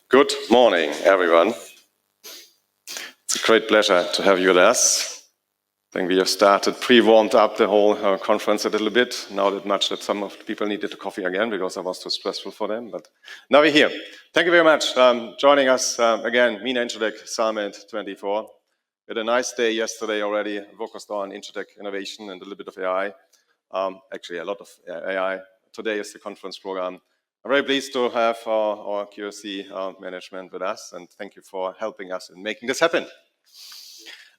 Good morning, everyone. It's a great pleasure to have you with us. I think we have started pre-warmed up the whole conference a little bit. Now that much that some of the people needed a coffee again because it was too stressful for them. But now we're here. Thank you very much joining us again, MENA Insurtech Summit 24. We had a nice day yesterday already, focused on Insurtech innovation and a little bit of AI. Actually, a lot of AI. Today is the conference program. I'm very pleased to have our QC management with us, and thank you for helping us in making this happen.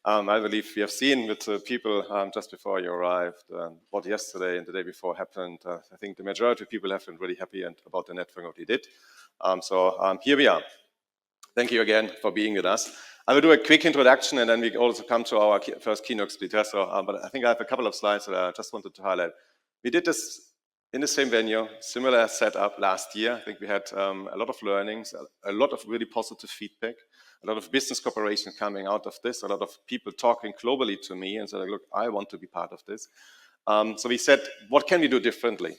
I believe we have seen with people just before you arrived what yesterday and the day before happened. I think the majority of people have been really happy about the network what we did. So here we are. Thank you again for being with us. I will do a quick introduction and then we also come to our first keynote speaker. But I think I have a couple of slides that I just wanted to highlight. We did this in the same venue, similar setup last year. I think we had a lot of learnings, a lot of really positive feedback, a lot of business cooperation coming out of this, a lot of people talking globally to me and said, look, I want to be part of this. So we said, what can we do differently?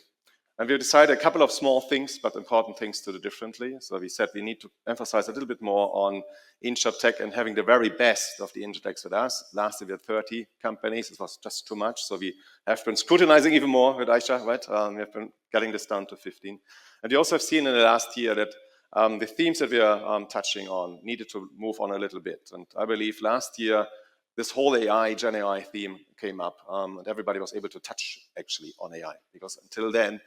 And we decided a couple of small things, but important things to do differently. So we said we need to emphasize a little bit more on Insurtech and having the very best of the Insurtechs with us. Last year we had 30 companies. It was just too much. So we have been scrutinizing even more with Aisha, right? We have been getting this down to 15. And you also have seen in the last year that the themes that we are touching on needed to move on a little bit. And I believe last year, this whole AI, Gen AI theme came up, and everybody was able to touch actually on AI, because until then,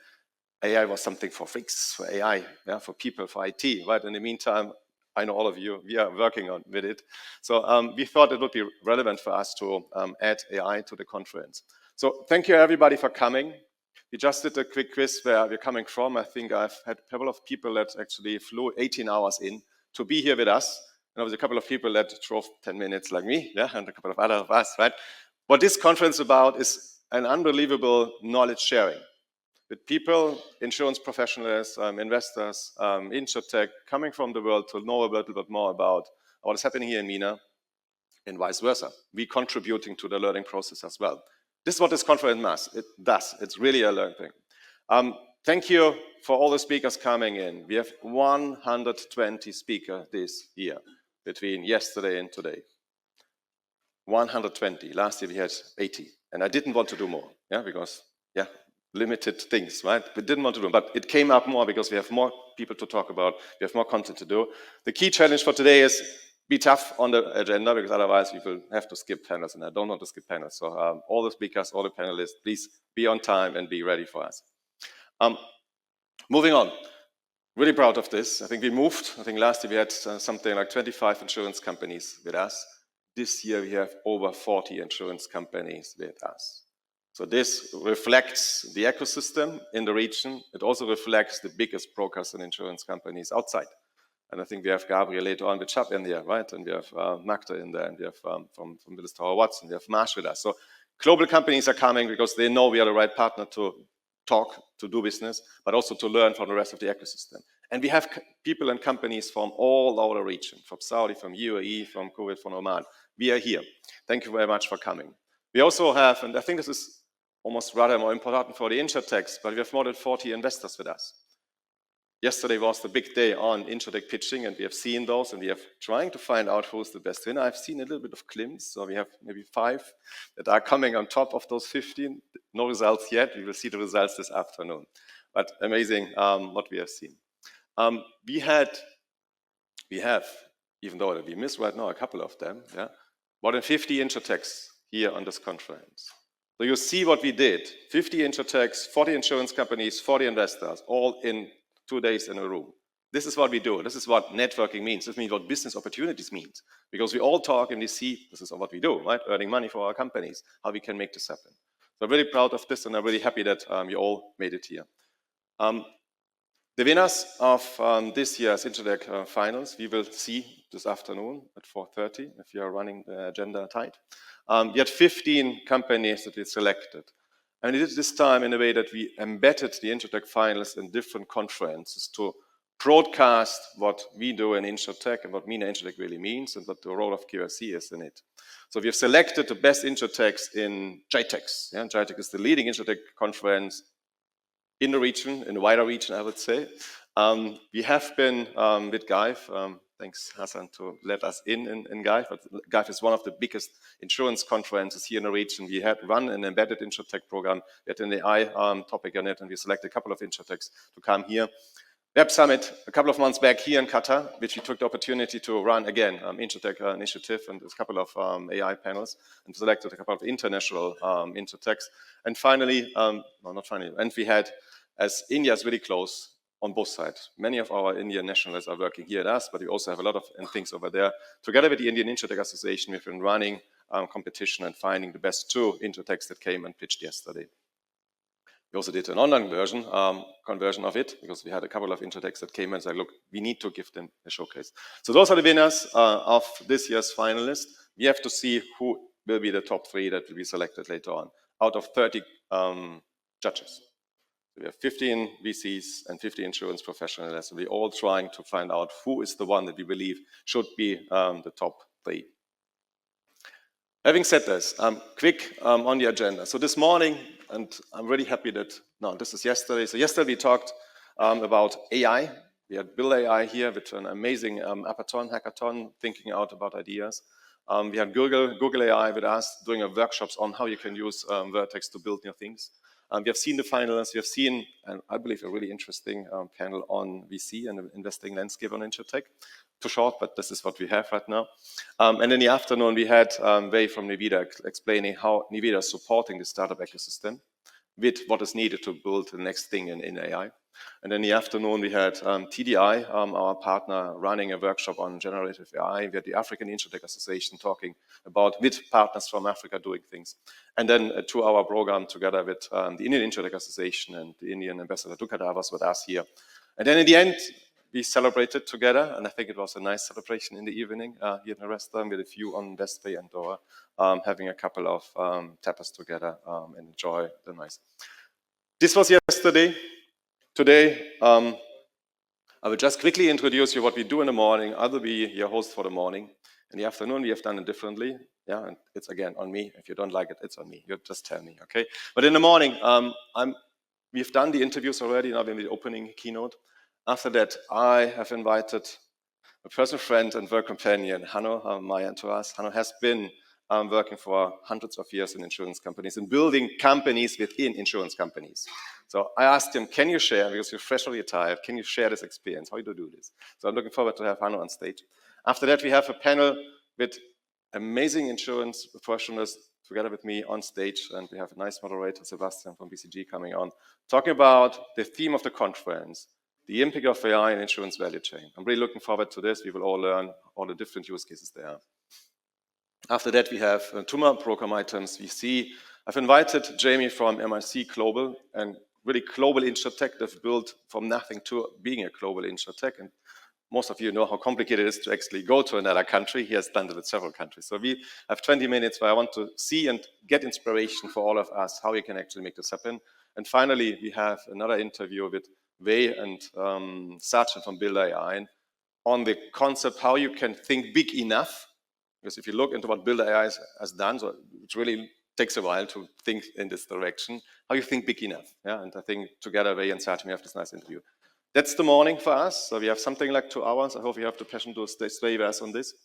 AI was something for freaks, for AI, yeah, for people, for IT, right? In the meantime, I know all of you, we are working on with it. So we thought it would be relevant for us to add AI to the conference. So thank you everybody for coming. We just did a quick quiz where we're coming from. I think I've had a couple of people that actually flew 18 hours in to be here with us. And there was a couple of people that drove 10 minutes like me, yeah, and a couple of other of us, right? What this conference is about is an unbelievable knowledge sharing with people, insurance professionals, investors, Insurtech, coming from the world to know a little bit more about what is happening here in MENA and vice versa. We contributing to the learning process as well. This is what this conference does. It's really a learning thing. Thank you for all the speakers coming in. We have 120 speakers this year between yesterday and today. 120. Last year we had 80. And I didn't want to do more, yeah, because, yeah, limited things, right? We didn't want to do, but it came up more because we have more people to talk about. We have more content to do. The key challenge for today is be tough on the agenda, because otherwise we will have to skip panels, and I don't want to skip panels. So all the speakers, all the panelists, please be on time and be ready for us. Moving on. Really proud of this. I think we moved. I think last year we had something like 25 insurance companies with us. This year we have over 40 insurance companies with us. So this reflects the ecosystem in the region. It also reflects the biggest brokers and insurance companies outside. And I think we have Gabriel later on with Chubb in there, right? And we have Magda in there, and we have from Willis Tower Watson, we have Marsh with us. So global companies are coming because they know we are the right partner to talk, to do business, but also to learn from the rest of the ecosystem. And we have people and companies from all over the region, from Saudi, from UAE, from Kuwait, from Oman. We are here. Thank you very much for coming. We also have, and I think this is almost rather more important for the Insurtechs, but we have more than 40 investors with us. Yesterday was the big day on Insurtech pitching, and we have seen those, and we are trying to find out who's the best winner. I've seen a little bit of glimpse, so we have maybe 5 that are coming on top of those 15. No results yet. We will see the results this afternoon. But amazing what we have seen. We have, even though we miss right now a couple of them, yeah, more than 50 Insurtechs here on this conference. So you see what we did. 50 Insurtechs, 40 insurance companies, 40 investors, all in 2 days in a room. This is what we do. This is what networking means. This means what business opportunities means. Because we all talk and we see, this is what we do, right? Earning money for our companies, how we can make this happen. So I'm really proud of this, and I'm really happy that you all made it here. The winners of this year's Insurtech finals, we will see this afternoon at 4:30, if you are running the agenda tight. We had 15 companies that we selected. And we did this time in a way that we embedded the Insurtech finalists in different conferences to broadcast what we do in Insurtech and what MENA Insurtech really means and what the role of QRC is in it. So we have selected the best Insurtechs in GITEX. Yeah, GITEX is the leading Insurtech conference in the region, in the wider region, I would say. We have been with GIVE. Thanks, Hassan, to let us in GIVE. But GIVE is one of the biggest insurance conferences here in the region. We had run an embedded Insurtech program. We had an AI topic on it, and we selected a couple of Insurtechs to come here. Web Summit a couple of months back here in Qatar, which we took the opportunity to run again, Insurtech initiative and a couple of AI panels, and selected a couple of international Insurtechs. And finally, no, not finally, and we had, as India is really close on both sides. Many of our Indian nationalists are working here at us, but we also have a lot of things over there. Together with the Indian Insurtech Association, we've been running competition and finding the best 2 Insurtechs that came and pitched yesterday. We also did an online conversion of it, because we had a couple of Insurtechs that came and said, look, we need to give them a showcase. So those are the winners of this year's finalists. We have to see who will be the top 3 that will be selected later on, out of 30 judges. We have 15 VCs and 50 insurance professionals, and we're all trying to find out who is the one that we believe should be the top 3. Having said this, quick on the agenda. So this morning, and I'm really happy that, no, this is yesterday. So yesterday we talked about AI. We had Build AI here with an amazing hackathon, thinking out about ideas. We had Google AI with us doing workshops on how you can use Vertex to build new things. We have seen the finalists. We have seen, and I believe, a really interesting panel on VC and the investing landscape on Insurtech. Too short, but this is what we have right now. And in the afternoon, we had Wei from Nvidia explaining how Nvidia is supporting the startup ecosystem with what is needed to build the next thing in AI. And in the afternoon, we had TDI, our partner, running a workshop on generative AI. We had the African Insurtech Association talking about with partners from Africa doing things. And then a 2-hour program together with the Indian Insurtech Association and the Indian ambassador Dukada was with us here. And then in the end, we celebrated together, and I think it was a nice celebration in the evening here in the restaurant with a view on West Bay and Doha, having a couple of tapas together and enjoy the nice. This was yesterday. Today, I will just quickly introduce you what we do in the morning. I will be your host for the morning. In the afternoon, we have done it differently. Yeah, and it's again on me. If you don't like it, it's on me. You just tell me, okay? But in the morning, we've done the interviews already. Now we're in the opening keynote. After that, I have invited a personal friend and work companion, Hanno, my entourage. Hanno has been working for hundreds of years in insurance companies and building companies within insurance companies. So I asked him, can you share, because you're freshly retired, can you share this experience? How do you do this? So I'm looking forward to have Hanno on stage. After that, we have a panel with amazing insurance professionals together with me on stage, and we have a nice moderator, Sebastian from BCG, coming on, talking about the theme of the conference, the impact of AI in insurance value chain. I'm really looking forward to this. We will all learn all the different use cases there. After that, we have 2 more program items. I've invited Jamie from MIC Global, and really global Insurtech. They've built from nothing to being a global Insurtech. And most of you know how complicated it is to actually go to another country. He has done it with several countries. So we have 20 minutes where I want to see and get inspiration for all of us, how we can actually make this happen. And finally, we have another interview with Wei and Sachin from Build AI on the concept how you can think big enough. Because if you look into what Build AI has done, so it really takes a while to think in this direction, how you think big enough. Yeah, and I think together, Wei and Sachin, we have this nice interview. That's the morning for us. So we have something like 2 hours. I hope you have the passion to stay with us on this.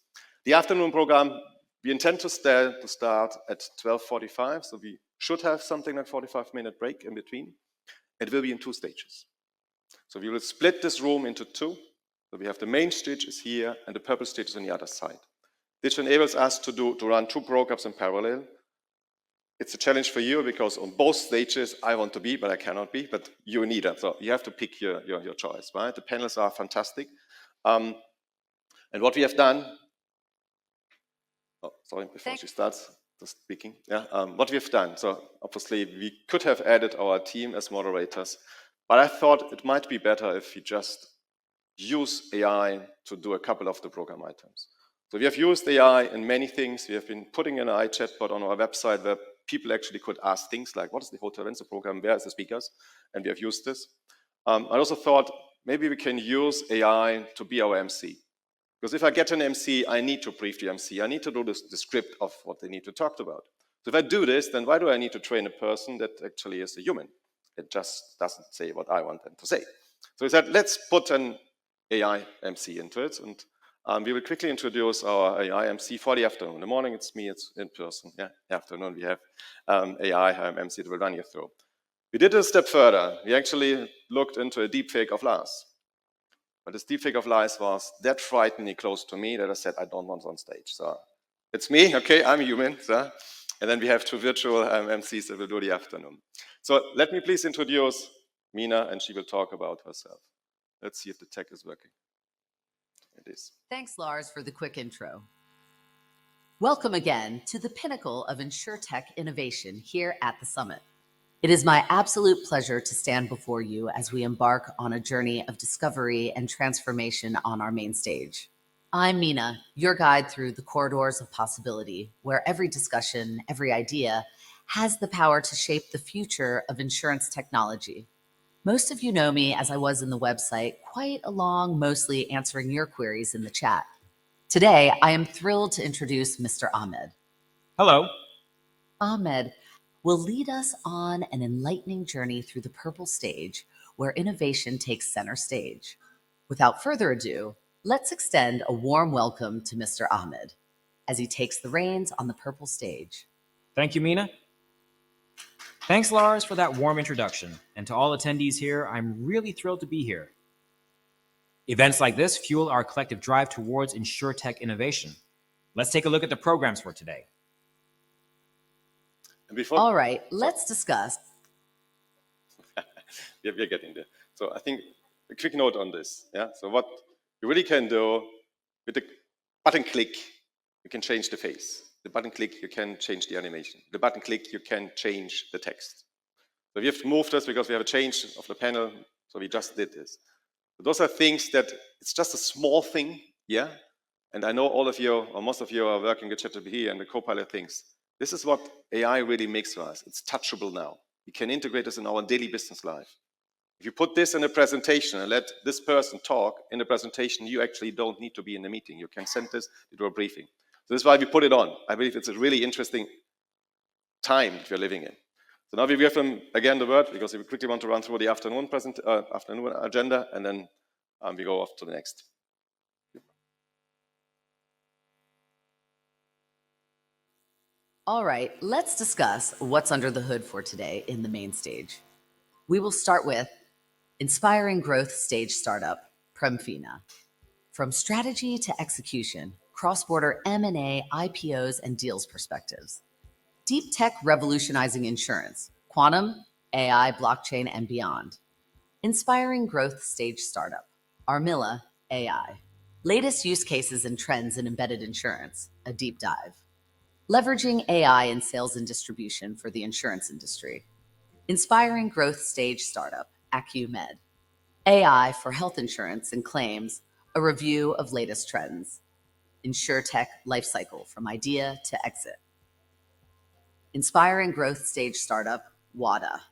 The afternoon program, we intend to start at 12:45. So we should have something like 45-minute break in between. It will be in 2 stages. So we will split this room into 2. So we have the main stage is here and the purple stage is on the other side. This enables us to run 2 programs in parallel. It's a challenge for you because on both stages I want to be, but I cannot be, but you neither. So you have to pick your choice, right? The panels are fantastic. And what we have done, before she starts just speaking. Yeah, what we have done. So obviously we could have added our team as moderators, but I thought it might be better if we just use AI to do a couple of the program items. So we have used AI in many things. We have been putting an AI chatbot on our website where people actually could ask things like, what is the hotel rental program? Where is the speakers? And we have used this. I also thought maybe we can use AI to be our MC. Because if I get an MC, I need to brief the MC. I need to do the script of what they need to talk about. So if I do this, then why do I need to train a person that actually is a human? It just doesn't say what I want them to say. So we said, let's put an AI MC into it, and we will quickly introduce our AI MC for the afternoon. In the morning, it's me, it's in person. Yeah, afternoon, we have AI MC that will run you through. We did a step further. We actually looked into a deepfake of Lars. But this deepfake of Lars was that frighteningly close to me that I said, I don't want on stage. So it's me, okay, I'm human. So. And then we have two virtual MCs that will do the afternoon. So let me please introduce MENA, and she will talk about herself. Let's see if the tech is working. It is. Thanks, Lars, for the quick intro. Welcome again to the pinnacle of Insurtech innovation here at the summit. It is my absolute pleasure to stand before you as we embark on a journey of discovery and transformation on our main stage. I'm MENA, your guide through the corridors of possibility, where every discussion, every idea has the power to shape the future of insurance technology. Most of you know me as I was in the website, quite along, mostly answering your queries in the chat. Today, I am thrilled to introduce Mr. Ahmed. Hello. Ahmed will lead us on an enlightening journey through the purple stage, where innovation takes center stage. Without further ado, let's extend a warm welcome to Mr. Ahmed as he takes the reins on the purple stage. Thank you, MENA. Thanks, Lars, for that warm introduction. And to all attendees here, I'm really thrilled to be here. Events like this fuel our collective drive towards Insurtech innovation. Let's take a look at the programs for today. All right, let's discuss. We're getting there. So I think a quick note on this. Yeah. So what you really can do with the button click, you can change the face. The button click, you can change the animation. The button click, you can change the text. So we have moved this because we have a change of the panel. So we just did this. So those are things that it's just a small thing. Yeah. And I know all of you, or most of you, are working with ChatGPT and the Copilot things. This is what AI really makes for us. It's touchable now. We can integrate this in our daily business life. If you put this in a presentation and let this person talk in the presentation, you actually don't need to be in the meeting. You can send this to do a briefing. So this is why we put it on. I believe it's a really interesting time that we're living in. So now we give them again the word because we quickly want to run through the afternoon agenda, and then we go off to the next. All right, let's discuss what's under the hood for today in the main stage. We will start with Inspiring Growth Stage Startup, Premfina. From strategy to execution, cross-border M&A, IPOs, and deals perspectives. Deep tech revolutionizing insurance, quantum, AI, blockchain, and beyond. Inspiring Growth Stage Startup, Armilla, AI. Latest use cases and trends in embedded insurance, a deep dive. Leveraging AI in sales and distribution for the insurance industry. Inspiring Growth Stage Startup, AcuMed. AI for health insurance and claims, a review of latest trends. Insurtech Lifecycle from idea to exit. Inspiring Growth Stage Startup, WADA.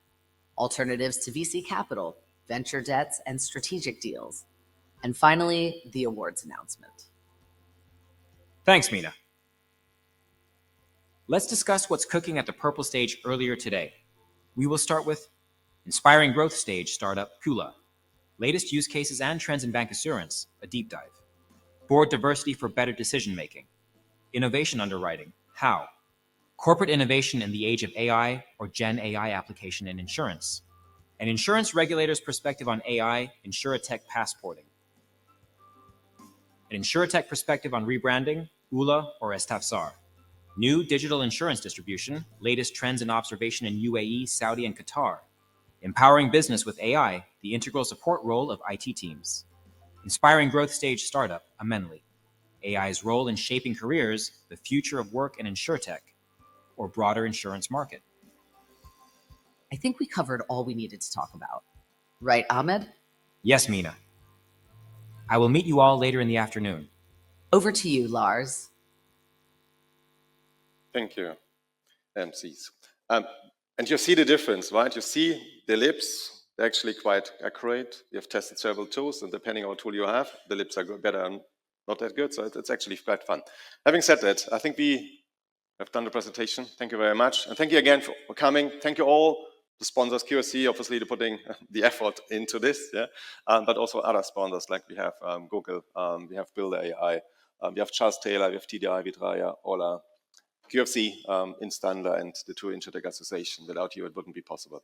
Alternatives to VC capital, venture debts, and strategic deals. And finally, the awards announcement. Thanks, MENA. Let's discuss what's cooking at the purple stage earlier today. We will start with Inspiring Growth Stage Startup, Kula. Latest use cases and trends in bank assurance, a deep dive. Board diversity for better decision-making. Innovation underwriting, how? Corporate innovation in the age of AI or Gen AI application in insurance. An insurance regulator's perspective on AI, Insurtech passporting. An Insurtech perspective on rebranding, ULA or Estafsar. New digital insurance distribution, latest trends and observation in UAE, Saudi, and Qatar. Empowering business with AI, the integral support role of IT teams. Inspiring growth stage startup, Amenly. AI's role in shaping careers, the future of work in Insurtech, or broader insurance market. I think we covered all we needed to talk about. Right, Ahmed? Yes, MENA. I will meet you all later in the afternoon. Over to you, Lars. Thank you, MCs. And you see the difference, right? You see the lips, they're actually quite accurate. We have tested several tools, and depending on what tool you have, the lips are better and not that good, so it's actually quite fun. Having said that, I think we have done the presentation. Thank you very much. And thank you again for coming. Thank you all the sponsors, QSC, obviously they're putting the effort into this, yeah, but also other sponsors like we have Google, we have Build AI, we have Charles Taylor, we have TDI, Vitraya, Ola, QFC, Instander, and the two Insurtech Association. Without you, it wouldn't be possible.